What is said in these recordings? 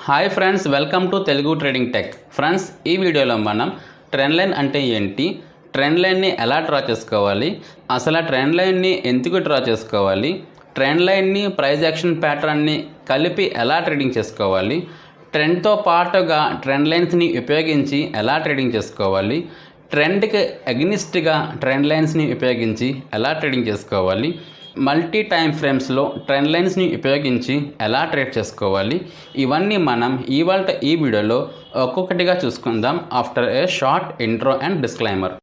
Hi friends, welcome to Telugu trading tech. Friends, ఈ వీడియోలో మనం ట్రెండ్ లైన్ అంటే ఏంటి, ట్రెండ్ లైన్ని ఎలా డ్రా చేసుకోవాలి, అసలు ఆ ట్రెండ్ లైన్ని ఎందుకు డ్రా చేసుకోవాలి, ట్రెండ్ లైన్ని ప్రైస్ యాక్షన్ ప్యాటర్న్ని కలిపి ఎలా ట్రేడింగ్ చేసుకోవాలి, ట్రెండ్తో పాటుగా ట్రెండ్ లైన్స్ని ఉపయోగించి ఎలా ట్రేడింగ్ చేసుకోవాలి, ట్రెండ్కి అగ్నిస్ట్గా ట్రెండ్ లైన్స్ని ఉపయోగించి ఎలా ట్రేడింగ్ చేసుకోవాలి, మల్టీ టైమ్ ఫ్రేమ్స్లో ట్రెండ్ లైన్స్ని ఉపయోగించి ఎలా ట్రేడ్ చేసుకోవాలి, ఇవన్నీ మనం ఇవాళ ఈ వీడియోలో ఒక్కొక్కటిగా చూసుకుందాం after A short intro and disclaimer.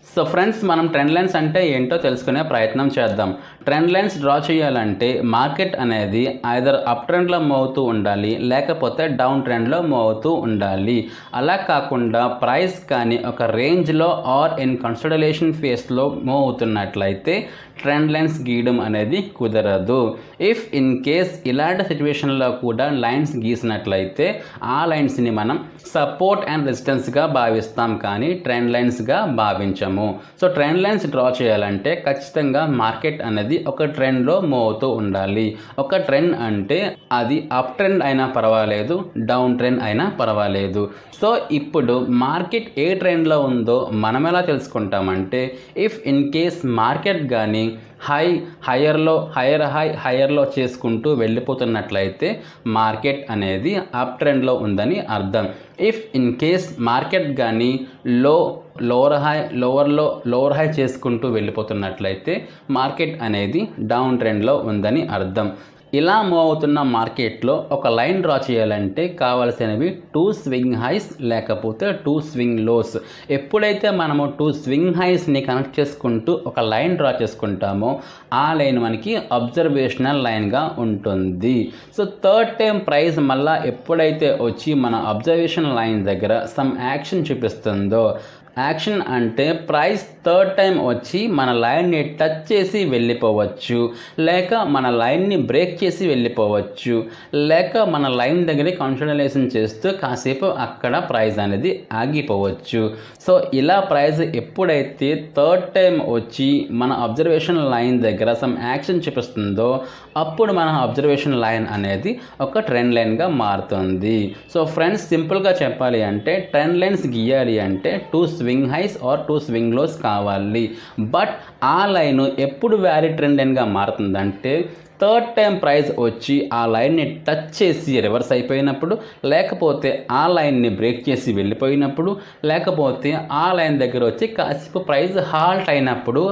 So friends, మనం ట్రెండ్ లైన్స్ అంటే ఏంటో తెలుసుకునే ప్రయత్నం చేద్దాం. ట్రెండ్ లైన్స్ డ్రా చేయాలంటే మార్కెట్ అనేది ఐదర్ అప్ ట్రెండ్లో మూవ్ అవుతూ ఉండాలి, లేకపోతే డౌన్ ట్రెండ్లో మూవ్ అవుతూ ఉండాలి. అలా కాకుండా ప్రైస్ కానీ ఒక రేంజ్లో ఆర్ ఇన్ కన్సల్టేషన్ ఫేస్లో మూవ్ అవుతున్నట్లయితే ట్రెండ్ లైన్స్ గీయడం అనేది కుదరదు. ఇఫ్ ఇన్ కేస్ ఇలాంటి సిచ్యువేషన్లో కూడా లైన్స్ గీసినట్లయితే ఆ లైన్స్ని మనం సపోర్ట్ అండ్ రెసిస్టెన్స్గా భావిస్తాం, కానీ ట్రెండ్ లైన్స్గా భావించము. సో ట్రెండ్ లైన్స్ డ్రా చేయాలంటే ఖచ్చితంగా మార్కెట్ అనేది ఒక ట్రెండ్లో మూవ్ అవుతూ ఉండాలి. ఒక ట్రెండ్ అంటే అది అప్ ట్రెండ్ అయినా పర్వాలేదు, డౌన్ ట్రెండ్ అయినా పర్వాలేదు. సో ఇప్పుడు మార్కెట్ ఏ ట్రెండ్లో ఉందో మనం ఎలా తెలుసుకుంటామంటే, ఇఫ్ ఇన్ కేస్ మార్కెట్ కానీ హైయర్లో చేసుకుంటూ వెళ్ళిపోతున్నట్లయితే మార్కెట్ అనేది అప్ ట్రెండ్లో ఉందని అర్థం. ఇఫ్ ఇన్ కేస్ మార్కెట్ కానీ లోవర్ హై చేసుకుంటూ వెళ్ళిపోతున్నట్లయితే మార్కెట్ అనేది డౌన్ ట్రెండ్లో ఉందని అర్థం. ఇలా మూవ్ అవుతున్న మార్కెట్లో ఒక లైన్ డ్రా చేయాలంటే కావాల్సినవి 2 స్వింగ్ హైస్ లేకపోతే 2 స్వింగ్ లోస్. ఎప్పుడైతే మనము 2 స్వింగ్ హైస్ని కనెక్ట్ చేసుకుంటూ ఒక లైన్ డ్రా చేసుకుంటామో ఆ లైన్ మనకి అబ్జర్వేషనల్ లైన్గా ఉంటుంది. సో థర్డ్ టైం ప్రైస్ మళ్ళీ ఎప్పుడైతే వచ్చి మన అబ్జర్వేషన్ లైన్ దగ్గర సమ్ యాక్షన్ చూపిస్తుందో, యాక్షన్ అంటే ప్రైస్ థర్డ్ టైం వచ్చి మన లైన్ని టచ్ చేసి వెళ్ళిపోవచ్చు, లేక మన లైన్ని బ్రేక్ చేసి వెళ్ళిపోవచ్చు, లేక మన లైన్ దగ్గర కన్సల్టేషన్ చేస్తూ కాసేపు అక్కడ ప్రైస్ అనేది ఆగిపోవచ్చు. సో ఇలా ప్రైస్ ఎప్పుడైతే థర్డ్ టైం వచ్చి మన అబ్జర్వేషన్ లైన్ దగ్గర సమ్ యాక్షన్ చూపిస్తుందో అప్పుడు మన అబ్జర్వేషన్ లైన్ అనేది ఒక ట్రెండ్ లైన్గా మారుతుంది. సో ఫ్రెండ్స్, సింపుల్గా చెప్పాలి అంటే ట్రెండ్ లైన్స్ గీయాలి అంటే 2 swing highs or 2 swing lows కావాలి. బట్ ఆ లైన్ ఎప్పుడు వ్యాలిడ్ ట్రెండ్ లైన్గా మారుతుందంటే థర్డ్ టైం ప్రైస్ వచ్చి ఆ లైన్ని టచ్ చేసి రివర్స్ అయిపోయినప్పుడు, లేకపోతే ఆ లైన్ని బ్రేక్ చేసి వెళ్ళిపోయినప్పుడు, లేకపోతే ఆ లైన్ దగ్గర వచ్చి కాసేపు ప్రైస్ హాల్ట్ అయినప్పుడు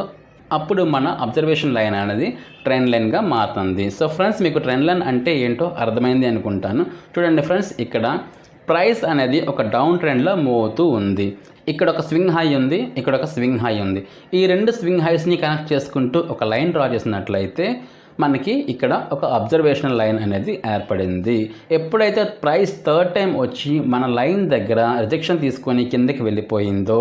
అప్పుడు మన అబ్జర్వేషన్ లైన్ అనేది ట్రెండ్ లైన్గా మారుతుంది. సో ఫ్రెండ్స్, మీకు ట్రెండ్ లైన్ అంటే ఏంటో అర్థమైంది అనుకుంటాను. చూడండి ఫ్రెండ్స్, ఇక్కడ ప్రైస్ అనేది ఒక డౌన్ ట్రెండ్లో మూవ్ అవుతూ ఉంది. ఇక్కడ ఒక స్వింగ్ హై ఉంది, ఇక్కడ ఒక స్వింగ్ హై ఉంది. ఈ రెండు స్వింగ్ హైస్ని కనెక్ట్ చేసుకుంటూ ఒక లైన్ డ్రా చేసినట్లయితే మనకి ఇక్కడ ఒక అబ్జర్వేషనల్ లైన్ అనేది ఏర్పడింది. ఎప్పుడైతే ప్రైస్ థర్డ్ టైం వచ్చి మన లైన్ దగ్గర రిజెక్షన్ తీసుకొని కిందకి వెళ్ళిపోయిందో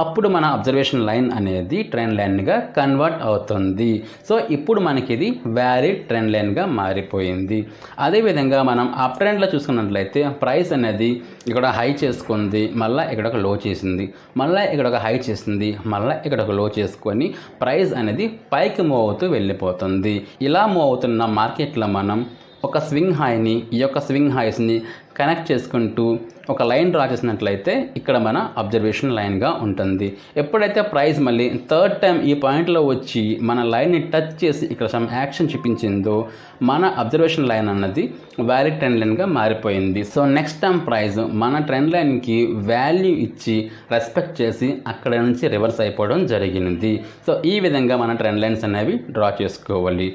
అప్పుడు మన అబ్జర్వేషన్ లైన్ అనేది ట్రెండ్ లైన్గా కన్వర్ట్ అవుతుంది. సో ఇప్పుడు మనకి ఇది వ్యాలిడ్ ట్రెండ్ లైన్గా మారిపోయింది. అదేవిధంగా మనం అప్ ట్రెండ్లో చూసుకున్నట్లయితే ప్రైస్ అనేది ఇక్కడ హై చేసుకుంది, మళ్ళీ ఇక్కడ ఒక లో చేసింది, మళ్ళీ ఇక్కడ ఒక హై చేసింది, మళ్ళీ ఇక్కడ ఒక లో చేసుకొని ప్రైస్ అనేది పైకి మూవ్ అవుతూ వెళ్ళిపోతుంది. ఇలా మూవ్ అవుతున్న మార్కెట్లో మనం ఒక స్వింగ్ హైని ఈ యొక్క స్వింగ్ హైస్ని కనెక్ట్ చేసుకుంటూ ఒక లైన్ డ్రా చేసినట్లయితే ఇక్కడ మన అబ్జర్వేషన్ లైన్గా ఉంటుంది. ఎప్పుడైతే ప్రైస్ మళ్ళీ థర్డ్ టైం ఈ పాయింట్లో వచ్చి మన లైన్ని టచ్ చేసి ఇక్కడ సమ్ యాక్షన్ చూపించిందో మన అబ్జర్వేషన్ లైన్ అన్నది వ్యాలిడ్ ట్రెండ్ లైన్గా మారిపోయింది. సో నెక్స్ట్ టైం ప్రైస్ మన ట్రెండ్ లైన్కి వాల్యూ ఇచ్చి రెస్పెక్ట్ చేసి అక్కడ నుంచి రివర్స్ అయిపోవడం జరిగింది. సో ఈ విధంగా మన ట్రెండ్ లైన్స్ అనేవి డ్రా చేసుకోవాలి.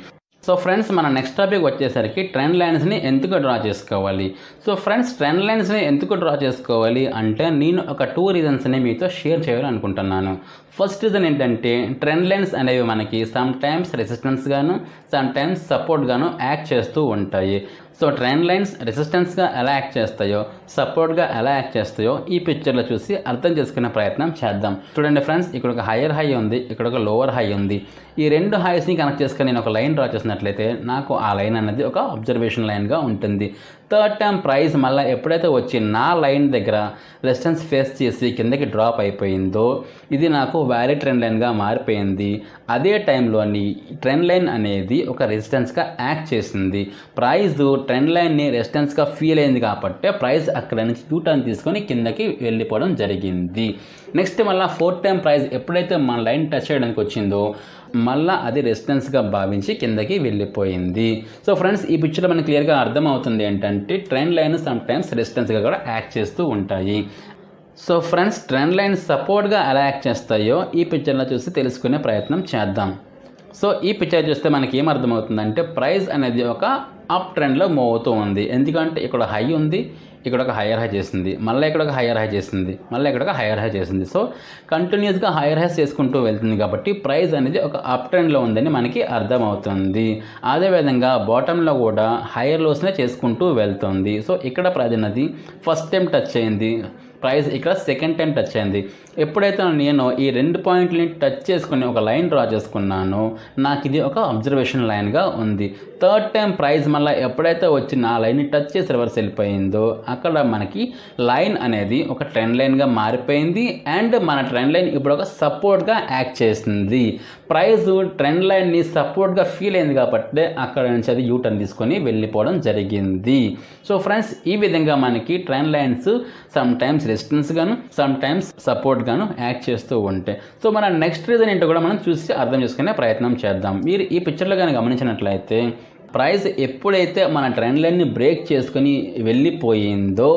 సో ఫ్రెండ్స్, మన నెక్స్ట్ టాపిక్ వచ్చేసరికి ట్రెండ్ లైన్స్ని ఎందుకు డ్రా చేసుకోవాలి. సో ఫ్రెండ్స్, ట్రెండ్ లైన్స్ని ఎందుకు డ్రా చేసుకోవాలి అంటే నేను ఒక 2 రీజన్స్ని మీతో షేర్ చేయాలనుకుంటున్నాను. ఫస్ట్ రీజన్ ఏంటంటే ట్రెండ్ లైన్స్ అనేవి మనకి సమ్ టైమ్స్ రెసిస్టెన్స్ గాను సమ్ టైమ్స్ సపోర్ట్ గాను యాక్ట్ చేస్తూ ఉంటాయి. సో ట్రెండ్ లైన్స్ రెసిస్టెన్స్గా ఎలా యాక్ట్ చేస్తాయో, సపోర్ట్గా ఎలా యాక్ట్ చేస్తాయో ఈ పిక్చర్లో చూసి అర్థం చేసుకునే ప్రయత్నం చేద్దాం. చూడండి ఫ్రెండ్స్, ఇక్కడ ఒక హయ్యర్ హై ఉంది, ఇక్కడ ఒక లోవర్ హై ఉంది. ఈ రెండు హైస్ని కనెక్ట్ చేసుకొని నేను ఒక లైన్ డ్రా చేసినట్లయితే నాకు ఆ లైన్ అనేది ఒక అబ్జర్వేషన్ లైన్గా ఉంటుంది. థర్డ్ టైం ప్రైస్ మళ్ళీ ఎప్పుడైతే వచ్చి నా లైన్ దగ్గర రెసిస్టెన్స్ ఫేస్ చేసి కిందకి డ్రాప్ అయిపోయిందో ఇది నాకు వ్యాలిడ్ ట్రెండ్ లైన్గా మారిపోయింది. అదే టైంలోని ట్రెండ్ లైన్ అనేది ఒక రెసిస్టెన్స్గా యాక్ట్ చేసింది. ప్రైస్ ట్రెండ్ లైన్ని రెసిస్టెన్స్గా ఫీల్ అయింది కాబట్టి ప్రైస్ అక్కడ నుంచి యూటర్న్ తీసుకొని కిందకి వెళ్ళిపోవడం జరిగింది. నెక్స్ట్ మళ్ళీ ఫోర్త్ టైం ప్రైస్ ఎప్పుడైతే మన లైన్ టచ్ చేయడానికి వచ్చిందో మళ్ళీ అది రెసిస్టెన్స్గా భావించి కిందకి వెళ్ళిపోయింది. సో ఫ్రెండ్స్, ఈ పిక్చర్లో మనకి క్లియర్గా అర్థమవుతుంది ఏంటంటే ట్రెండ్ లైన్ సమ్ టైమ్స్ రెసిస్టెన్స్గా కూడా యాక్ట్ చేస్తూ ఉంటాయి. సో ఫ్రెండ్స్, ట్రెండ్ లైన్ సపోర్ట్గా ఎలా యాక్ట్ చేస్తాయో ఈ పిక్చర్లో చూసి తెలుసుకునే ప్రయత్నం చేద్దాం. సో ఈ పిక్చర్ చూస్తే మనకి ఏమర్థమవుతుందంటే ప్రైస్ అనేది ఒక అప్ ట్రెండ్లో మూవ్ అవుతూ ఉంది. ఎందుకంటే ఇక్కడ హై ఉంది, ఇక్కడ ఒక హైయర్ హై చేసింది, మళ్ళీ ఇక్కడ ఒక హైయర్ హై చేసింది, మళ్ళీ ఇక్కడ ఒక హైయర్ హై చేసింది. సో కంటిన్యూస్గా హైయర్ హైస్ చేసుకుంటూ వెళ్తుంది కాబట్టి ప్రైస్ అనేది ఒక అప్ ట్రెండ్లో ఉందని మనకి అర్థమవుతుంది. అదేవిధంగా బాటంలో కూడా హైయర్ లోస్నే చేసుకుంటూ వెళ్తుంది. సో ఇక్కడ ప్రైస్ అనేది ఫస్ట్ టైం టచ్ అయింది, ప్రైస్ ఇక్కడ సెకండ్ టైం టచ్ అయింది. ఎప్పుడైతే నేను ఈ రెండు పాయింట్లని టచ్ చేసుకుని ఒక లైన్ డ్రా చేసుకున్నానో నాకు ఇది ఒక అబ్జర్వేషన్ లైన్గా ఉంది. థర్డ్ టైం ప్రైస్ మళ్ళీ ఎప్పుడైతే వచ్చి నా లైన్ని టచ్ చేసి రివర్స్ వెళ్ళిపోయిందో అక్కడ మనకి లైన్ అనేది ఒక ట్రెండ్ లైన్గా మారిపోయింది అండ్ మన ట్రెండ్ లైన్ ఇప్పుడు ఒక సపోర్ట్గా యాక్ట్ చేసింది. ప్రైస్ ట్రెండ్ లైన్ని సపోర్ట్గా ఫీల్ అయింది కాబట్టి అక్కడ నుంచి అది యూటర్న్ తీసుకొని వెళ్ళిపోవడం జరిగింది. సో ఫ్రెండ్స్, ఈ విధంగా మనకి trend lines some times resistance గాను సమ్ టైమ్స్ సపోర్ట్ గాను యాక్ట్ చేస్తూ ఉంటాయి. సో మన నెక్స్ట్ రీజన్ ఏంటో కూడా మనం చూసి అర్థం చేసుకునే ప్రయత్నం చేద్దాం. మీరు ఈ పిక్చర్లో కానీ గమనించినట్లయితే ప్రైస్ ఎప్పుడైతే మన ట్రెండ్ లైన్ని బ్రేక్ చేసుకొని వెళ్ళిపోయిందో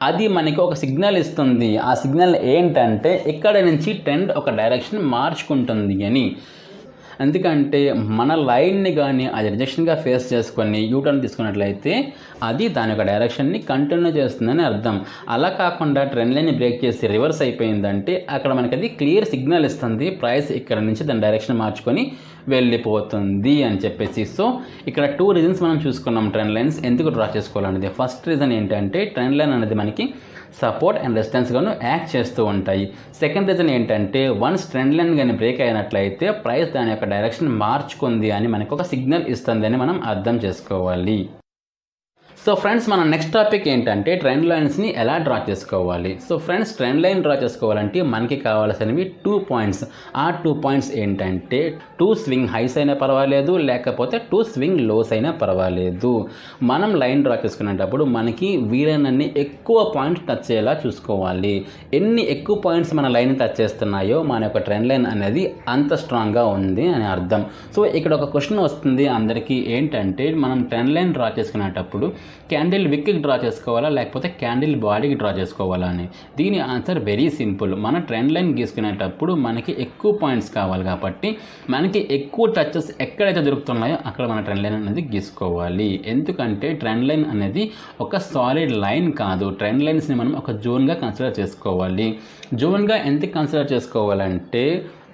అది మనకి ఒక సిగ్నల్ ఇస్తుంది. ఆ సిగ్నల్ ఏంటంటే ఇక్కడ నుంచి ట్రెండ్ ఒక డైరెక్షన్ మార్చుకుంటుంది అని. ఎందుకంటే మన లైన్ని కానీ అది రిజెక్షన్గా ఫేస్ చేసుకొని యూటర్న్ తీసుకున్నట్లయితే అది దాని యొక్క డైరెక్షన్ని కంటిన్యూ చేస్తుందని అర్థం. అలా కాకుండా ట్రెండ్ లైన్ని బ్రేక్ చేసి రివర్స్ అయిపోయిందంటే అక్కడ మనకి అది క్లియర్ సిగ్నల్ ఇస్తుంది ప్రైస్ ఇక్కడ నుంచి దాని డైరెక్షన్ మార్చుకొని వెళ్ళిపోతుంది అని చెప్పేసి. సో ఇక్కడ 2 రీజన్స్ మనం చూసుకున్నాం ట్రెండ్ లైన్స్ ఎందుకు డ్రా చేసుకోవాలనేది. ఫస్ట్ రీజన్ ఏంటంటే ట్రెండ్ లైన్ అనేది మనకి సపోర్ట్ అండ్ రెసిస్టెన్స్గాను యాక్ట్ చేస్తూ ఉంటాయి. సెకండ్ రీజన్ ఏంటంటే వన్స్ ట్రెండ్ లైన్ కానీ బ్రేక్ అయినట్లయితే ప్రైస్ దాని యొక్క డైరెక్షన్ మార్చుకుంది అని మనకు ఒక సిగ్నల్ ఇస్తుంది అని మనం అర్థం చేసుకోవాలి. సో ఫ్రెండ్స్, మన నెక్స్ట్ టాపిక్ ఏంటంటే ట్రెండ్ లైన్స్ని ఎలా డ్రా చేసుకోవాలి. So friends, trend line draw చేసుకోవాలంటే మనకి కావాల్సినవి 2 పాయింట్స్. ఆ 2 పాయింట్స్ ఏంటంటే 2 స్వింగ్ హైస్ అయినా పర్వాలేదు, లేకపోతే 2 స్వింగ్ లోస్ అయినా పర్వాలేదు. మనం లైన్ డ్రా చేసుకునేటప్పుడు మనకి వీలైనన్ని ఎక్కువ పాయింట్స్ టచ్ అయ్యేలా చూసుకోవాలి. ఎన్ని ఎక్కువ పాయింట్స్ మన లైన్ టచ్ చేస్తున్నాయో మన యొక్క ట్రెండ్ లైన్ అనేది అంత స్ట్రాంగ్గా ఉంది అని అర్థం. సో ఇక్కడ ఒక క్వశ్చన్ వస్తుంది అందరికీ ఏంటంటే మనం ట్రెండ్ లైన్ డ్రా చేసుకునేటప్పుడు క్యాండిల్ విక్కి డ్రా చేసుకోవాలా లేకపోతే క్యాండిల్ బాడీకి డ్రా చేసుకోవాలా అని. దీని ఆన్సర్ వెరీ సింపుల్. మన ట్రెండ్ లైన్ గీసుకునేటప్పుడు మనకి ఎక్కువ పాయింట్స్ కావాలి కాబట్టి మనకి ఎక్కువ టచెస్ ఎక్కడైతే దొరుకుతున్నాయో అక్కడ మన ట్రెండ్ లైన్ అనేది గీసుకోవాలి. ఎందుకంటే ట్రెండ్ లైన్ అనేది ఒక సాలిడ్ లైన్ కాదు. ట్రెండ్ లైన్స్ని మనం ఒక జోన్గా కన్సిడర్ చేసుకోవాలి. జోన్గా ఎందుకు కన్సిడర్ చేసుకోవాలంటే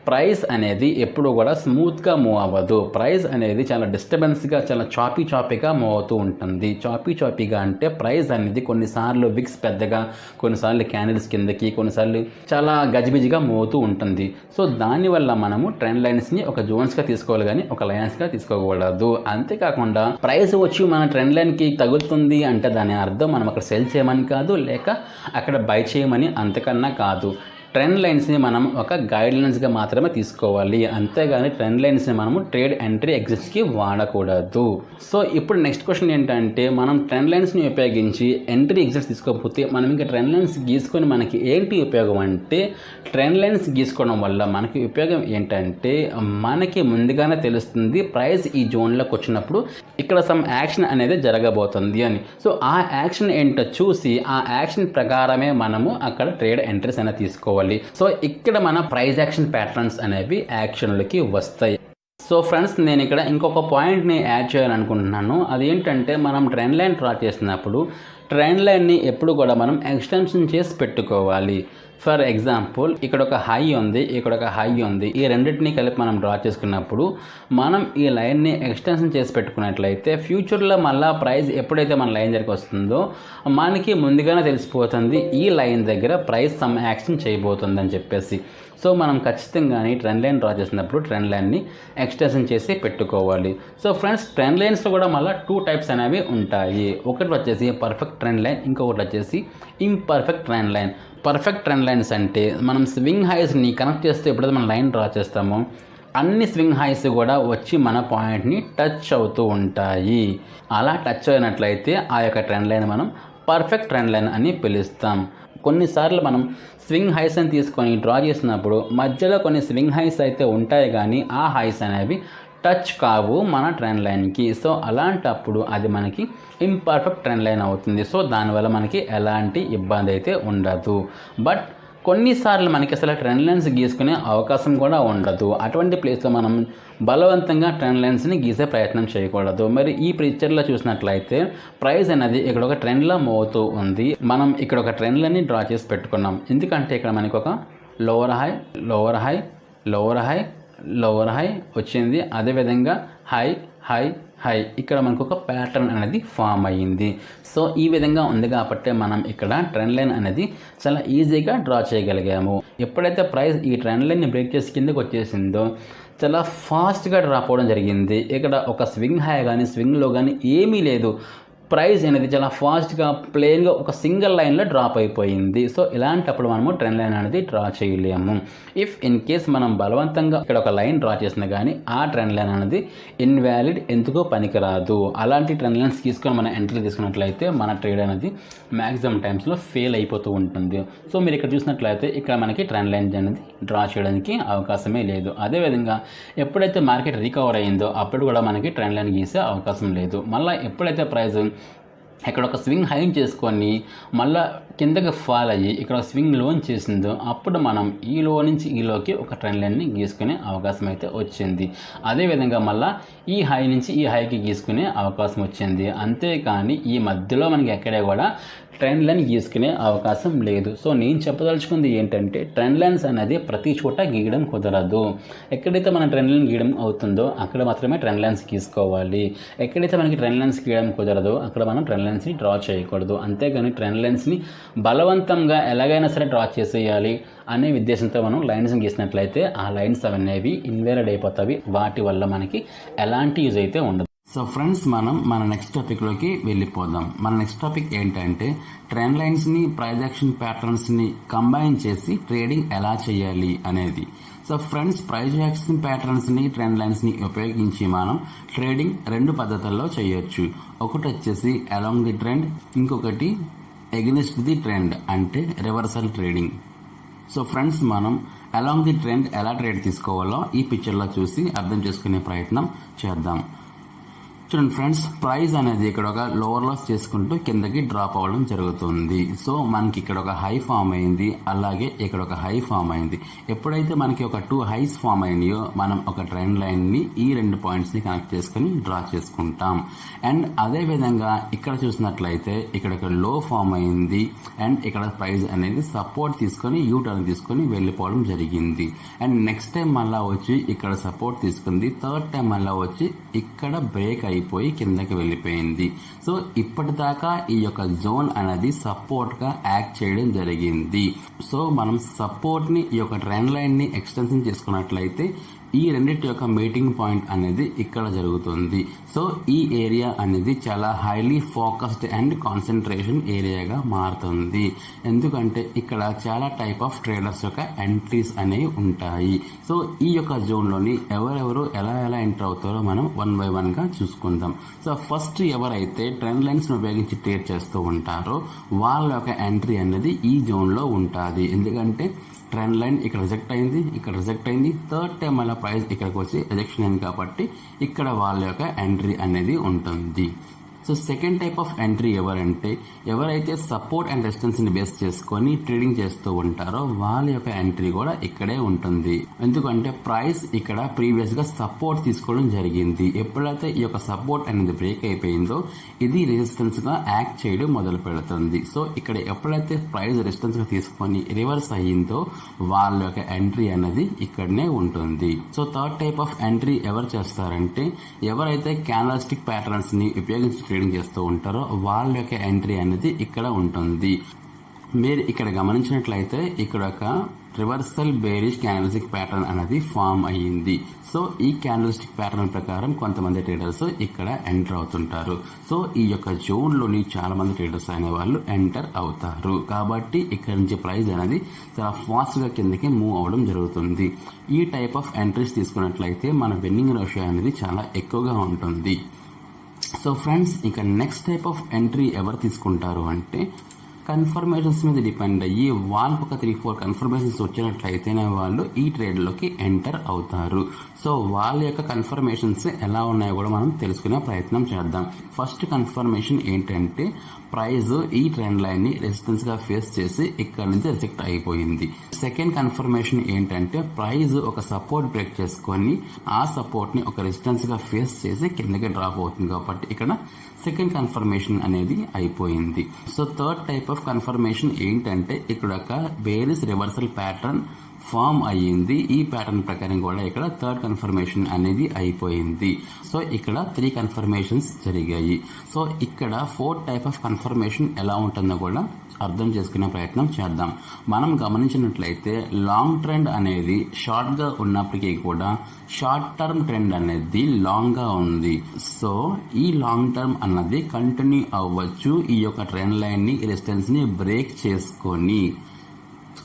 ప్రైస్ అనేది ఎప్పుడు కూడా స్మూత్గా మూవ్ అవ్వదు. ప్రైస్ అనేది చాలా డిస్టర్బెన్స్గా చాలా చాపీగా మూవ్ అవుతూ ఉంటుంది. చాపీగా అంటే ప్రైస్ అనేది కొన్నిసార్లు విక్స్ పెద్దగా, కొన్నిసార్లు క్యాండిల్స్ కిందకి, కొన్నిసార్లు చాలా గజిబిజిగా మూవ్ అవుతూ ఉంటుంది. సో దానివల్ల మనము ట్రెండ్ లైన్స్ని ఒక జోన్స్గా తీసుకోవాలి కానీ ఒక లైన్స్గా తీసుకోకూడదు. అంతేకాకుండా ప్రైస్ వచ్చి మన ట్రెండ్ లైన్కి తగులుతుంది అంటే దాని అర్థం మనం అక్కడ సెల్ చేయమని కాదు, లేక అక్కడ బై చేయమని అంతకన్నా కాదు. ట్రెండ్ లైన్స్ని మనం ఒక గైడ్లైన్స్గా మాత్రమే తీసుకోవాలి. అంతేగాని ట్రెండ్ లైన్స్ని మనము ట్రేడ్ ఎంట్రీ ఎగ్జిట్స్కి వాడకూడదు. సో ఇప్పుడు నెక్స్ట్ క్వశ్చన్ ఏంటంటే మనం ట్రెండ్ లైన్స్ని ఉపయోగించి ఎంట్రీ ఎగ్జిట్స్ తీసుకోకపోతే మనం ఇంకా ట్రెండ్ లైన్స్ గీసుకొని మనకి ఏంటి ఉపయోగం అంటే ట్రెండ్ లైన్స్ గీసుకోవడం వల్ల మనకి ఉపయోగం ఏంటంటే మనకి ముందుగానే తెలుస్తుంది ప్రైస్ ఈ జోన్లోకి వచ్చినప్పుడు ఇక్కడ సమ్ యాక్షన్ అనేది జరగబోతుంది అని. సో ఆ యాక్షన్ ఏంటో చూసి ఆ యాక్షన్ ప్రకారమే మనము అక్కడ ట్రేడ్ ఎంట్రీస్ అనేది తీసుకోవాలి. సో ఇక్కడ మన ప్రైస్ యాక్షన్ ప్యాటర్న్స్ అనేవి యాక్షన్లకి వస్తాయి. సో ఫ్రెండ్స్, నేను ఇక్కడ ఇంకొక పాయింట్ని యాడ్ చేయాలనుకుంటున్నాను. అదేంటంటే మనం ట్రెండ్ లైన్ డ్రా చేసినప్పుడు ట్రెండ్ లైన్ని ఎప్పుడు కూడా మనం ఎక్స్టెన్షన్ చేసి పెట్టుకోవాలి. ఫర్ ఎగ్జాంపుల్ ఇక్కడ ఒక హై ఉంది, ఇక్కడ ఒక హై ఉంది, ఈ రెండింటిని కలిపి మనం డ్రా చేసుకున్నప్పుడు మనం ఈ లైన్ని ఎక్స్టెన్షన్ చేసి పెట్టుకున్నట్లయితే ఫ్యూచర్లో మళ్ళీ ప్రైస్ ఎప్పుడైతే మన లైన్ దగ్గరికి వస్తుందో మనకి ముందుగానే తెలిసిపోతుంది ఈ లైన్ దగ్గర ప్రైస్ సమ్ యాక్షన్ చేయబోతుంది అని చెప్పేసి. సో మనం ఖచ్చితంగా ట్రెండ్ లైన్ డ్రా చేసినప్పుడు ట్రెండ్ లైన్ని ఎక్స్టెన్షన్ చేసి పెట్టుకోవాలి. సో ఫ్రెండ్స్, ట్రెండ్ లైన్స్లో కూడా మళ్ళీ 2 టైప్స్ అనేవి ఉంటాయి. ఒకటి వచ్చేసి పర్ఫెక్ట్ ట్రెండ్ లైన్, ఇంకొకటి వచ్చేసి imperfect trend line. Perfect trend lines అంటే మనం స్వింగ్ హైస్ని కనెక్ట్ చేస్తే ఎప్పుడైతే మనం లైన్ డ్రా చేస్తామో అన్ని స్వింగ్ హైస్ కూడా వచ్చి మన పాయింట్ని టచ్ అవుతూ ఉంటాయి. అలా టచ్ అయినట్లయితే ఆ యొక్క ట్రెండ్ లైన్ మనం పర్ఫెక్ట్ ట్రెండ్ లైన్ అని పిలుస్తాం. కొన్నిసార్లు మనం స్వింగ్ హైస్ అని తీసుకొని డ్రా చేసినప్పుడు మధ్యలో కొన్ని స్వింగ్ హైస్ అయితే ఉంటాయి, కానీ ఆ హైస్ అనేవి టచ్ కావు మన ట్రెండ్ లైన్కి. సో అలాంటప్పుడు అది మనకి ఇంపర్ఫెక్ట్ ట్రెండ్ లైన్ అవుతుంది. సో దానివల్ల మనకి ఎలాంటి ఇబ్బంది అయితే ఉండదు. బట్ కొన్నిసార్లు మనకి అసలు ట్రెండ్ లైన్స్ గీసుకునే అవకాశం కూడా ఉండదు. అటువంటి ప్లేస్లో మనం బలవంతంగా ట్రెండ్ లైన్స్ని గీసే ప్రయత్నం చేయకూడదు. మరి ఈ పిక్చర్లో చూసినట్లయితే ప్రైస్ అనేది ఇక్కడ ఒక ట్రెండ్లో మూవ్ అవుతూ ఉంది. మనం ఇక్కడ ఒక ట్రెండ్ లైన్ని డ్రా చేసి పెట్టుకున్నాం. ఎందుకంటే ఇక్కడ మనకి ఒక lower high, lower high, lower high, lower high వచ్చింది. అదేవిధంగా హై, హై, హై, ఇక్కడ మనకు ఒక ప్యాటర్న్ అనేది ఫామ్ అయ్యింది. సో ఈ విధంగా ఉంది కాబట్టి మనం ఇక్కడ ట్రెండ్ లైన్ అనేది చాలా ఈజీగా డ్రా చేయగలిగాము. ఎప్పుడైతే ప్రైస్ ఈ ట్రెండ్ లైన్ని బ్రేక్ చేసి కిందకి వచ్చేసిందో చాలా ఫాస్ట్గా డ్రాప్ అవ్వడం జరిగింది. ఇక్కడ ఒక స్వింగ్ హై కానీ స్వింగ్లో కానీ ఏమీ లేదు. ప్రైస్ అనేది చాలా ఫాస్ట్గా ప్లెయిన్గా ఒక సింగిల్ లైన్లో డ్రాప్ అయిపోయింది. సో ఇలాంటప్పుడు మనము ట్రెండ్ లైన్ అనేది డ్రా చేయలేము. ఇఫ్ ఇన్ కేస్ మనం బలవంతంగా ఇక్కడ ఒక లైన్ డ్రా చేసినా కానీ ఆ ట్రెండ్ లైన్ అనేది ఇన్వాలిడ్, ఎందుకో పనికిరాదు. అలాంటి ట్రెండ్ లైన్స్ తీసుకొని మనం ఎంట్రీ తీసుకున్నట్లయితే మన ట్రేడ్ అనేది మ్యాక్సిమం టైమ్స్లో ఫెయిల్ అయిపోతూ ఉంటుంది. సో మీరు ఇక్కడ చూసినట్లయితే ఇక్కడ మనకి ట్రెండ్ లైన్ అనేది డ్రా చేయడానికి అవకాశమే లేదు. అదేవిధంగా ఎప్పుడైతే మార్కెట్ రికవర్ అయిందో అప్పుడు కూడా మనకి ట్రెండ్ లైన్ గీసే అవకాశం లేదు. మళ్ళీ ఎప్పుడైతే ప్రైస్ ఇక్కడ ఒక స్వింగ్ హై చేసుకొని మళ్ళీ కిందకి ఫాల్ అయ్యి ఇక్కడ ఒక స్వింగ్ లోన్ చేసిందో అప్పుడు మనం ఈ లో నుంచి ఈ లోకి ఒక ట్రెండ్ లైన్ని గీసుకునే అవకాశం అయితే వచ్చింది. అదేవిధంగా మళ్ళీ ఈ హై నుంచి ఈ హైకి గీసుకునే అవకాశం వచ్చింది. అంతేకాని ఈ మధ్యలో మనకి ఎక్కడే కూడా ట్రెండ్ లైన్ గీసుకునే అవకాశం లేదు. సో నేను చెప్పదలుచుకుంది ఏంటంటే ట్రెండ్ లైన్స్ అనేది ప్రతి చోట గీయడం కుదరదు. ఎక్కడైతే మన ట్రెండ్ లైన్ గీయడం అవుతుందో అక్కడ మాత్రమే ట్రెండ్ లైన్స్ గీసుకోవాలి. ఎక్కడైతే మనకి ట్రెండ్ లైన్స్ గీయడం కుదరదో అక్కడ మనం ట్రెండ్ లైన్స్ని డ్రా చేయకూడదు. అంతేగాని ట్రెండ్ లైన్స్ని బలవంతంగా ఎలాగైనా సరే డ్రా చేసేయాలి అనే ఉద్దేశంతో మనం లైన్స్ని గీసినట్లయితే ఆ లైన్స్ అవన్నీ ఇన్వాలిడ్ అయిపోతాయి. వాటి వల్ల మనకి ఎలాంటి యూజ్ అయితే ఉండదు. సో ఫ్రెండ్స్, మనం మన నెక్స్ట్ టాపిక్లోకి వెళ్ళిపోదాం. మన నెక్స్ట్ టాపిక్ ఏంటంటే ట్రెండ్ లైన్స్ని, ప్రైస్ యాక్షన్ ప్యాటర్న్స్ని కంబైన్ చేసి ట్రేడింగ్ ఎలా చేయాలి అనేది. సో ఫ్రెండ్స్, ప్రైస్ యాక్షన్ ప్యాటర్న్స్ని, ట్రెండ్ లైన్స్ని ఉపయోగించి మనం ట్రేడింగ్ 2 పద్ధతుల్లో చేయొచ్చు. ఒకటి వచ్చేసి అలాంగ్ ది ట్రెండ్, ఇంకొకటి ఎగెనిస్ట్ ది ట్రెండ్ అంటే రివర్సల్ ట్రేడింగ్. సో ఫ్రెండ్స్, మనం అలాంగ్ ది ట్రెండ్ ఎలా ట్రేడ్ తీసుకోవాలో ఈ పిక్చర్లో చూసి అర్థం చేసుకునే ప్రయత్నం చేద్దాం. చూడండి ఫ్రెండ్స్, ప్రైస్ అనేది ఇక్కడ ఒక లోవర్ లాస్ చేసుకుంటూ కిందకి డ్రాప్ అవ్వడం జరుగుతుంది. సో మనకి ఇక్కడ ఒక హై ఫామ్ అయింది, అలాగే ఇక్కడ ఒక హై ఫామ్ అయింది. ఎప్పుడైతే మనకి ఒక 2 హైస్ ఫామ్ అయినాయో మనం ఒక ట్రెండ్ లైన్ని ఈ 2 పాయింట్స్ని కనెక్ట్ చేసుకుని డ్రా చేసుకుంటాం. అండ్ అదే విధంగా ఇక్కడ చూసినట్లయితే ఇక్కడ ఒక లో ఫామ్ అయింది అండ్ ఇక్కడ ప్రైస్ అనేది సపోర్ట్ తీసుకొని యూ టర్న్ తీసుకొని వెళ్ళిపోవడం జరిగింది. అండ్ నెక్స్ట్ టైం మళ్ళా వచ్చి ఇక్కడ సపోర్ట్ తీసుకుంది, థర్డ్ టైం మళ్ళా వచ్చి ఇక్కడ బ్రేక్ అయిపోయి కిందకి వెళ్ళిపోయింది. సో ఇప్పటిదాకా ఈ యొక్క జోన్ అనేది సపోర్ట్ గా యాక్ట్ చేయడం జరిగింది. సో మనం సపోర్ట్ ని ఈ యొక్క ట్రెండ్ లైన్ ని ఎక్స్టెన్షన్ చేసుకున్నట్లయితే ఈ రెండింటి యొక్క మీటింగ్ పాయింట్ అనేది ఇక్కడ జరుగుతుంది. సో ఈ ఏరియా అనేది చాలా హైలీ ఫోకస్డ్ అండ్ కాన్సన్ట్రేషన్ ఏరియాగా మారుతుంది. ఎందుకంటే ఇక్కడ చాలా టైప్ ఆఫ్ ట్రేడర్స్ యొక్క ఎంట్రీస్ అనేవి ఉంటాయి. సో ఈ యొక్క జోన్లోని ఎవరెవరు ఎలా ఎంటర్ అవుతారో మనం 1 by 1 గా చూసుకుందాం. సో ఫస్ట్ ఎవరైతే ట్రెండ్ లైన్స్ ను ఉపయోగించి ట్రేడ్ చేస్తూ ఉంటారో వాళ్ళ యొక్క ఎంట్రీ అనేది ఈ జోన్లో ఉంటుంది. ఎందుకంటే ట్రెండ్ లైన్ ఇక్కడ రిజెక్ట్ అయింది, ఇక్కడ రిజెక్ట్ అయింది, థర్డ్ టైం మళ్ళీ ప్రైస్ ఇక్కడికి వచ్చి రిజెక్షన్ అయింది కాబట్టి ఇక్కడ వాళ్ళ యొక్క ఎంట్రీ అనేది ఉంటుంది. So second type of entry ఎవరంటే ఎవరైతే సపోర్ట్ అండ్ రెసిస్టెన్స్ ని బేస్ చేసుకొని ట్రేడింగ్ చేస్తూ ఉంటారో వాళ్ళ యొక్క ఎంట్రీ కూడా ఇక్కడే ఉంటుంది. ఎందుకంటే ప్రైస్ ఇక్కడ ప్రీవియస్ గా సపోర్ట్ తీసుకోవడం జరిగింది. ఎప్పుడైతే ఈ యొక్క సపోర్ట్ అనేది బ్రేక్ అయిపోయిందో ఇది రెసిస్టెన్స్ గా యాక్ట్ చేయడం మొదలు పెడుతుంది. సో ఇక్కడ ఎప్పుడైతే ప్రైస్ రెసిస్టెన్స్ గా తీసుకొని రివర్స్ అయ్యిందో వాళ్ళ యొక్క ఎంట్రీ అనేది ఇక్కడనే ఉంటుంది. So third type of entry ఎవరు చేస్తారంటే ఎవరైతే క్యాండల్స్టిక్ ప్యాటర్న్స్ ని ఉపయోగించి ట్రేడింగ్ చేస్తూ ఉంటారో వాళ్ళ యొక్క ఎంట్రీ అనేది ఇక్కడ ఉంటుంది. మీరు ఇక్కడ గమనించినట్లయితే ఇక్కడ ఒక రివర్సల్ బేరిష్ క్యాండల్స్టిక్ ప్యాటర్న్ అనేది ఫామ్ అయ్యింది. సో ఈ క్యాండల్స్టిక్ ప్యాటర్న్ ప్రకారం కొంతమంది ట్రేడర్స్ ఇక్కడ ఎంటర్ అవుతుంటారు. సో ఈ యొక్క జోన్ లోని చాలా మంది ట్రేడర్స్ అనే వాళ్ళు ఎంటర్ అవుతారు. కాబట్టి ఇక్కడ నుంచి ప్రైస్ అనేది చాలా ఫాస్ట్ గా కిందకి మూవ్ అవడం జరుగుతుంది. ఈ టైప్ ఆఫ్ ఎంట్రీస్ తీసుకున్నట్లయితే మన విన్నింగ్ రేషియో అనేది చాలా ఎక్కువగా ఉంటుంది. సో ఫ్రెండ్స్, ఇక నెక్స్ట్ టైప్ ఆఫ్ ఎంట్రీ ఎవరు తీసుకుంటారు అంటే కన్ఫర్మేషన్స్ మీద డిపెండ్ అయ్యి వాళ్ళకి ఒక 3-4 కన్ఫర్మేషన్స్ వచ్చినట్లయితేనే వాళ్ళు ఈ ట్రేడ్ లోకి ఎంటర్ అవుతారు. సో వాళ్ళ యొక్క కన్ఫర్మేషన్స్ ఎలా ఉన్నాయో కూడా మనం తెలుసుకునే ప్రయత్నం చేద్దాం. ఫస్ట్ కన్ఫర్మేషన్ ఏంటంటే ప్రైస్ ఈ ట్రెండ్ లైన్ ని రెసిస్టెన్స్ గా ఫేస్ చేసి ఇక్కడ నుంచి రిజెక్ట్ అయిపోయింది. సెకండ్ కన్ఫర్మేషన్ ఏంటంటే ప్రైస్ ఒక సపోర్ట్ బ్రేక్ చేసుకొని ఆ సపోర్ట్ ని ఒక రెసిస్టెన్స్ గా ఫేస్ చేసి కిందకి డ్రాప్ అవుతుంది. కాబట్టి ఇక్కడ సెకండ్ కన్ఫర్మేషన్ అనేది అయిపోయింది. So third type of confirmation ఏంటంటే ఇక్కడ ఒక బేరిష్ రివర్సల్ ప్యాటర్న్ ఫామ్ అయ్యింది. ఈ ప్యాటర్న్ ప్రకారం కూడా ఇక్కడ థర్డ్ కన్ఫర్మేషన్ అనేది అయిపోయింది. సో ఇక్కడ 3 కన్ఫర్మేషన్స్ జరిగాయి. సో ఇక్కడ ఫోర్త్ టైప్ ఆఫ్ కన్ఫర్మేషన్ ఎలా ఉంటుందో కూడా అర్థం చేసుకునే ప్రయత్నం చేద్దాం. మనం గమనించినట్లయితే లాంగ్ ట్రెండ్ అనేది షార్ట్ గా ఉన్నప్పటికీ కూడా షార్ట్ టర్మ్ ట్రెండ్ అనేది లాంగ్ గా ఉంది. సో ఈ లాంగ్ టర్మ్ అన్నది కంటిన్యూ అవ్వచ్చు ఈ యొక్క ట్రెండ్ లైన్ ని రెసిస్టెన్స్ ని బ్రేక్ చేసుకొని.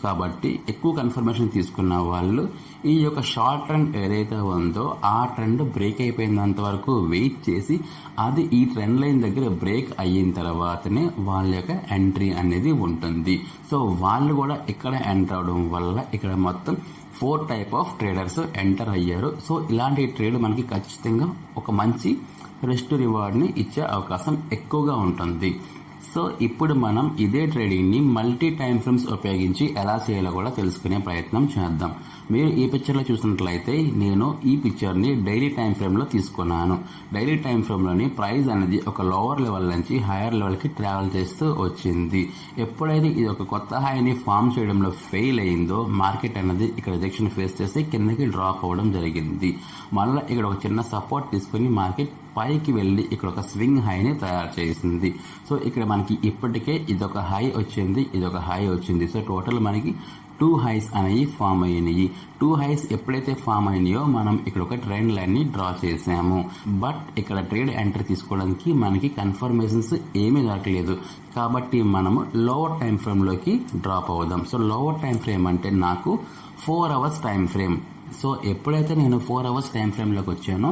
కాబట్టి ఎక్కువ కన్ఫర్మేషన్ తీసుకున్న వాళ్ళు ఈ యొక్క షార్ట్ ట్రెండ్ ఏదైతే ఉందో ఆ ట్రెండ్ బ్రేక్ అయిపోయినంత వరకు వెయిట్ చేసి అది ఈ ట్రెండ్ లైన్ దగ్గర బ్రేక్ అయిన తర్వాతనే వాళ్ళ యొక్క ఎంట్రీ అనేది ఉంటుంది. సో వాళ్ళు కూడా ఇక్కడ ఎంటర్ అవడం వల్ల ఇక్కడ మొత్తం 4 టైప్ ఆఫ్ ట్రేడర్స్ ఎంటర్ అయ్యారు. సో ఇలాంటి ట్రేడ్ మనకి ఖచ్చితంగా ఒక మంచి రిస్క్ రివార్డ్ ని ఇచ్చే అవకాశం ఎక్కువగా ఉంటుంది. సో ఇప్పుడు మనం ఇదే ట్రేడింగ్ ని మల్టీ టైమ్ ఫ్రేమ్స్ ఉపయోగించి ఎలా చేయాలో కూడా తెలుసుకునే ప్రయత్నం చేద్దాం. మీరు ఈ పిక్చర్ లో చూసినట్లయితే నేను ఈ పిక్చర్ ని డైలీ టైం ఫ్రేమ్ లో తీసుకున్నాను. డైలీ టైం ఫ్రేమ్ లోని ప్రైస్ అనేది ఒక లోవర్ లెవెల్ నుంచి హైయర్ లెవెల్ కి ట్రావెల్ చేస్తూ వచ్చింది. ఎప్పుడైతే ఇది ఒక కొత్త హైని ఫామ్ చేయడంలో ఫెయిల్ అయిందో మార్కెట్ అనేది ఇక్కడ రిజెక్షన్ ఫేస్ చేసి కిందకి డ్రాప్ అవ్వడం జరిగింది. మళ్ళీ ఇక్కడ ఒక చిన్న సపోర్ట్ తీసుకుని మార్కెట్ పైకి వెళ్లి ఇక్కడ ఒక స్వింగ్ హైని తయారు చేసింది. సో ఇక్కడ మనకి ఇప్పటికే ఇదొక హై వచ్చింది, ఇదొక హై వచ్చింది. సో టోటల్ మనకి 2 హైస్ అనేవి ఫామ్ అయినాయి. 2 హైస్ ఎప్పుడైతే ఫామ్ అయినాయో మనం ఇక్కడ ఒక ట్రెండ్ లైన్ ని డ్రా చేసాము. బట్ ఇక్కడ ట్రేడ్ ఎంట్రీ తీసుకోవడానికి మనకి కన్ఫర్మేషన్స్ ఏమీ దొరకలేదు. కాబట్టి మనము లోవర్ టైం ఫ్రేమ్ లోకి డ్రాప్ అవుదాం. సో లోవర్ టైం ఫ్రేమ్ అంటే నాకు 4 అవర్స్ టైం ఫ్రేమ్. సో ఎప్పుడైతే నేను 4 అవర్స్ టైం ఫ్రేమ్ లోకి వచ్చానో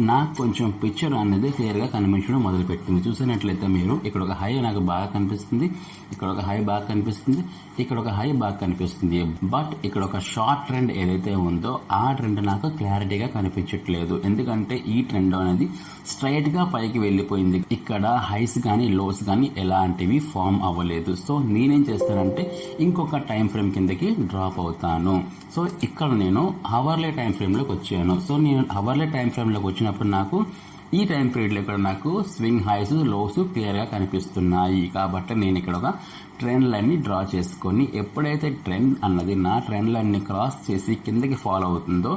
నాకు కొంచెం పిక్చర్ అనేది క్లియర్ గా కనిపించడం మొదలు పెట్టింది. చూసినట్లయితే మీరు ఇక్కడ ఒక హై నాకు బాగా కనిపిస్తుంది, ఇక్కడ ఒక హై బాగా కనిపిస్తుంది, ఇక్కడ ఒక హై బాగా కనిపిస్తుంది. బట్ ఇక్కడ ఒక షార్ట్ ట్రెండ్ ఏదైతే ఉందో ఆ ట్రెండ్ నాకు క్లారిటీగా కనిపించట్లేదు. ఎందుకంటే ఈ ట్రెండ్ అనేది స్ట్రైట్ గా పైకి వెళ్ళిపోయింది. ఇక్కడ హైస్ కానీ లోస్ కానీ ఎలాంటివి ఫామ్ అవ్వలేదు. సో నేనేం చేస్తానంటే ఇంకొక టైం ఫ్రేమ్ కిందకి డ్రాప్ అవుతాను. సో ఇక్కడ నేను అవర్లీ టైం ఫ్రేమ్ లోకి వచ్చాను. సో నేను అవర్లీ టైం ఫ్రేమ్ లోకి వచ్చినప్పుడు నాకు ఈ టైం పీరియడ్ లో ఇక్కడ నాకు స్వింగ్ హైస్ లోస్ క్లియర్ గా కనిపిస్తున్నాయి. కాబట్టి నేను ఇక్కడ ఒక ట్రెండ్ లైన్ ని డ్రా చేసుకొని ఎప్పుడైతే ట్రెండ్ అన్నది నా ట్రెండ్ లైన్ ని క్రాస్ చేసి కిందకి ఫాలో అవుతుందో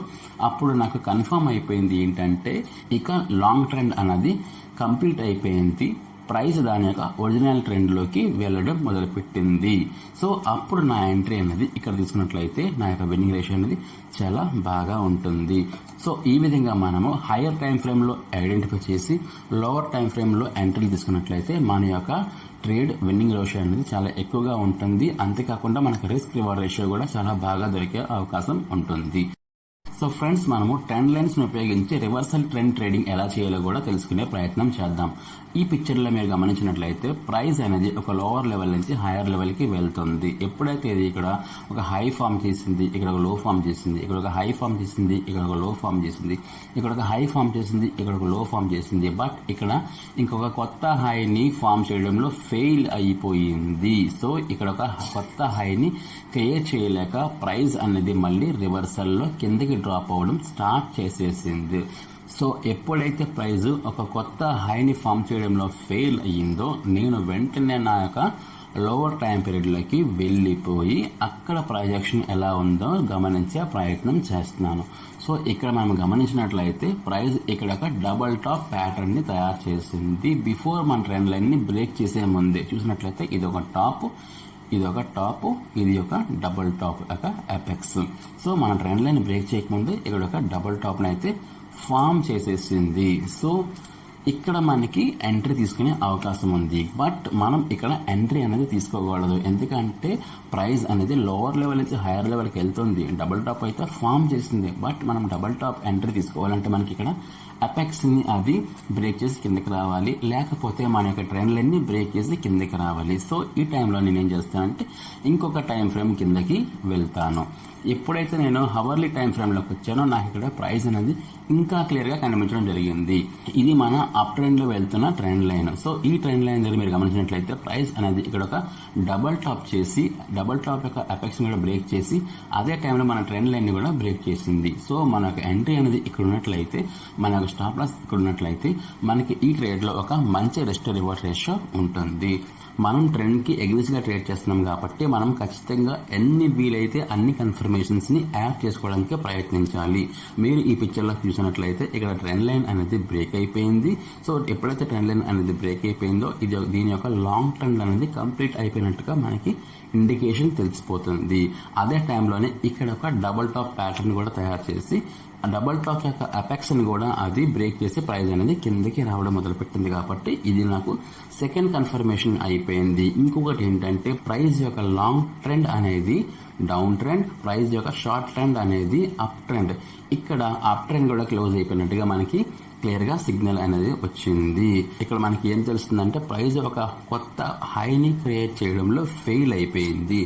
అప్పుడు నాకు కన్ఫర్మ్ అయిపోయింది ఏంటంటే ఇక లాంగ్ ట్రెండ్ అన్నది కంప్లీట్ అయిపోయింది. ప్రైస్ దాని యొక్క ఒరిజినల్ ట్రెండ్ లోకి వెళ్ళడం మొదలుపెట్టింది. సో అప్పుడు నా ఎంట్రీ అనేది ఇక్కడ తీసుకున్నట్లయితే నా యొక్క విన్నింగ్ రేషియో అనేది చాలా బాగా ఉంటుంది. సో ఈ విధంగా మనము హైయర్ టైం ఫ్రేమ్ లో ఐడెంటిఫై చేసి లోవర్ టైం ఫ్రేమ్ లో ఎంట్రీలు తీసుకున్నట్లయితే మన యొక్క ట్రేడ్ విన్నింగ్ రేషియో అనేది చాలా ఎక్కువగా ఉంటుంది. అంతేకాకుండా మనకు రిస్క్ రివార్డ్ రేషియో కూడా చాలా బాగా దొరికే అవకాశం ఉంటుంది. సో ఫ్రెండ్స్, మనము ట్రెండ్ లైన్స్ ను ఉపయోగించి రివర్సల్ ట్రెండ్ ట్రేడింగ్ ఎలా చేయాలో కూడా తెలుసుకునే ప్రయత్నం చేద్దాం. ఈ పిక్చర్ లో మీరు గమనించినట్లయితే ప్రైస్ అనేది ఒక లోవర్ లెవెల్ నుంచి హైయర్ లెవెల్ కి వెళ్తుంది. ఎప్పుడైతే ఇది ఇక్కడ ఒక హై ఫామ్ చేసింది, ఇక్కడ ఒక లో ఫామ్ చేసింది, ఇక్కడ ఒక హై ఫామ్ చేసింది, ఇక్కడ ఒక లో ఫామ్ చేసింది, ఇక్కడ ఒక హై ఫామ్ చేసింది, ఇక్కడ ఒక లో ఫామ్ చేసింది, బట్ ఇక్కడ ఇంకొక కొత్త హైని ఫామ్ చేయడంలో ఫెయిల్ అయిపోయింది. సో ఇక్కడ ఒక కొత్త హైని క్రియేట్ చేయలేక ప్రైస్ అనేది మళ్ళీ రివర్సల్ లో కిందకి డ్రాప్ అవ్వడం స్టార్ట్ చేసేసింది. సో ఎప్పుడైతే ప్రైజ్ ఒక కొత్త హైని ఫామ్ చేయడంలో ఫెయిల్ అయ్యిందో, నేను వెంటనే నా యొక్క లోవర్ టైం పీరియడ్లోకి వెళ్ళిపోయి అక్కడ ప్రొజెక్షన్ ఎలా ఉందో గమనించే ప్రయత్నం చేస్తున్నాను. సో ఇక్కడ మనం గమనించినట్లయితే ప్రైస్ ఇక్కడ ఒక డబుల్ టాప్ ప్యాటర్న్ ని తయారు చేసింది. బిఫోర్ మన ట్రెండ్ లైన్ ని బ్రేక్ చేసే ముందే చూసినట్లయితే ఇది ఒక టాప్, ఇది ఒక టాప్, ఇది ఒక డబుల్ టాప్, ఒక ఎపెక్స్. సో మన ట్రెండ్ లైన్ బ్రేక్ చేయకముందే ఇక్కడ ఒక డబుల్ టాప్ అయితే ఫామ్ చేసేసింది. సో ఇక్కడ మనకి ఎంట్రీ తీసుకునే అవకాశం ఉంది, బట్ మనం ఇక్కడ ఎంట్రీ అనేది తీసుకోకూడదు. ఎందుకంటే ప్రైస్ అనేది లోవర్ లెవెల్ నుంచి హైయర్ లెవెల్కి వెళ్తుంది. డబుల్ టాప్ అయితే ఫామ్ చేసింది, బట్ మనం డబుల్ టాప్ ఎంట్రీ తీసుకోవాలంటే మనకి ఇక్కడ అపెక్స్ ని అది బ్రేక్ చేసి కిందకి రావాలి, లేకపోతే మన యొక్క ట్రెండ్ లైన్ ని బ్రేక్ చేసి కిందకి రావాలి. సో ఈ టైంలో నేను ఏం చేస్తానంటే ఇంకొక టైం ఫ్రేమ్ కిందకి వెళ్తాను. ఎప్పుడైతే నేను హవర్లీ టైం ఫ్రేమ్లోకి వచ్చానో నాకు ఇక్కడ ప్రైస్ అనేది ఇంకా క్లియర్గా కనిపించడం జరిగింది. ఇది మన అప్ ట్రెండ్ లో వెళ్తున్న ట్రెండ్ లైన్. సో ఈ ట్రెండ్ లైన్ దగ్గర మీరు గమనించినట్లయితే ప్రైస్ అనేది ఇక్కడ ఒక డబుల్ టాప్ చేసి, డబుల్ టాప్ యొక్క అపెక్స్ ని కూడా బ్రేక్ చేసి, అదే టైంలో మన ట్రెండ్ లైన్ ని కూడా బ్రేక్ చేసింది. సో మన యొక్క ఎంట్రీ అనేది ఇక్కడ ఉన్నట్లయితే, మన యొక్క స్టాప్ లాస్ ఇక్కడ ఉన్నట్లయితే మనకి ఈ ట్రేడ్ లో ఒక మంచి రెస్ట్ రివర్స్ రేషియో ఉంటుంది. మనం ట్రెండ్ కి ఎగ్రెసివ్ గా ట్రేడ్ చేస్తున్నాం కాబట్టి మనం ఖచ్చితంగా ఎన్ని వీలైతే అన్ని కన్ఫర్మేషన్స్ ని యాడ్ చేసుకోవడానికి ప్రయత్నించాలి. మీరు ఈ పిక్చర్ లో చూసినట్లయితే ఇక్కడ ట్రెండ్ లైన్ అనేది బ్రేక్ అయిపోయింది. సో ఎప్పుడైతే ట్రెండ్ లైన్ అనేది బ్రేక్ అయిపోయిందో దీని యొక్క లాంగ్ ట్రెండ్ అనేది కంప్లీట్ అయిపోయినట్టుగా మనకి ఇండికేషన్ తెలిసిపోతుంది. అదే టైంలోనే ఇక్కడ ఒక డబుల్ టాప్ ప్యాటర్న్ కూడా తయారు చేసి ఆ డబుల్ టాప్ యొక్క అపెక్స్ ని కూడా అది బ్రేక్ చేసి ప్రైస్ అనేది కిందకి రావడం మొదలుపెట్టింది. కాబట్టి ఇది నాకు సెకండ్ కన్ఫర్మేషన్ అయిపోయింది. ఇంకొకటి ఏంటంటే ప్రైస్ యొక్క లాంగ్ ట్రెండ్ అనేది డౌన్ ట్రెండ్, ప్రైస్ యొక్క షార్ట్ ట్రెండ్ అనేది అప్ ట్రెండ్. ఇక్కడ అప్ ట్రెండ్ కూడా క్లోజ్ అయిపోయినట్టుగా మనకి క్లియర్ గా సిగ్నల్ అనేది వచ్చింది. ఇక్కడ మనకి ఏం తెలుస్తుందంటే ప్రైస్ ఒక కొత్త హైని క్రియేట్ చేయడంలో ఫెయిల్ అయిపోయింది.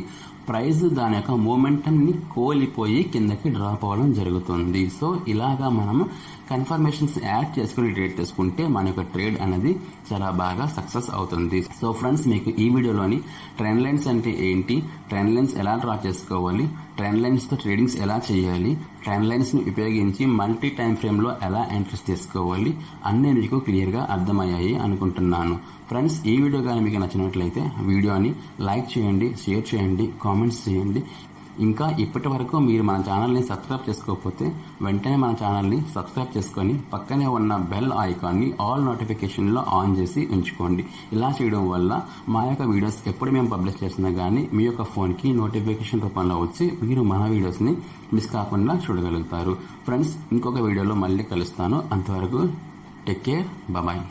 ప్రైస్ దాని యొక్క మూమెంటం ని కోల్పోయి కిందకి డ్రాప్ అవ్వడం జరుగుతుంది. సో ఇలాగా మనము కన్ఫర్మేషన్స్ యాడ్ చేసుకుని ట్రేడ్ చేసుకుంటే మన యొక్క ట్రేడ్ అనేది చాలా బాగా సక్సెస్ అవుతుంది. సో ఫ్రెండ్స్, మీకు ఈ వీడియోలోని ట్రెండ్ లైన్స్ అంటే ఏంటి, ట్రెండ్ లైన్స్ ఎలా డ్రా చేసుకోవాలి, ట్రెండ్ లైన్స్ తో ట్రేడింగ్స్ ఎలా చేయాలి, ట్రెండ్ లైన్స్ ని ఉపయోగించి మల్టీ టైం ఫ్రేమ్ లో ఎలా ఎంట్రీస్ తీసుకోవాలి అన్నీ మీకు క్లియర్ గా అర్థమయ్యాయి అనుకుంటున్నాను. ఫ్రెండ్స్, ఈ వీడియో కానీ మీకు నచ్చినట్లయితే వీడియోని లైక్ చేయండి, షేర్ చేయండి, కామెంట్స్ చేయండి. ఇంకా ఇప్పటి వరకు మీరు మన ఛానల్ని సబ్స్క్రైబ్ చేసుకోకపోతే వెంటనే మన ఛానల్ని సబ్స్క్రైబ్ చేసుకొని పక్కనే ఉన్న బెల్ ఐకాన్ని ఆల్ నోటిఫికేషన్లో ఆన్ చేసి ఉంచుకోండి. ఇలా చేయడం వల్ల మా యొక్క వీడియోస్ ఎప్పుడు మేము పబ్లిష్ చేసినా కానీ మీ యొక్క ఫోన్కి నోటిఫికేషన్ రూపంలో వచ్చి మీరు మన వీడియోస్ని మిస్ కాకుండా చూడగలుగుతారు. ఫ్రెండ్స్, ఇంకొక వీడియోలో మళ్ళీ కలుస్తాను. అంతవరకు టేక్ కేర్, బాయ్.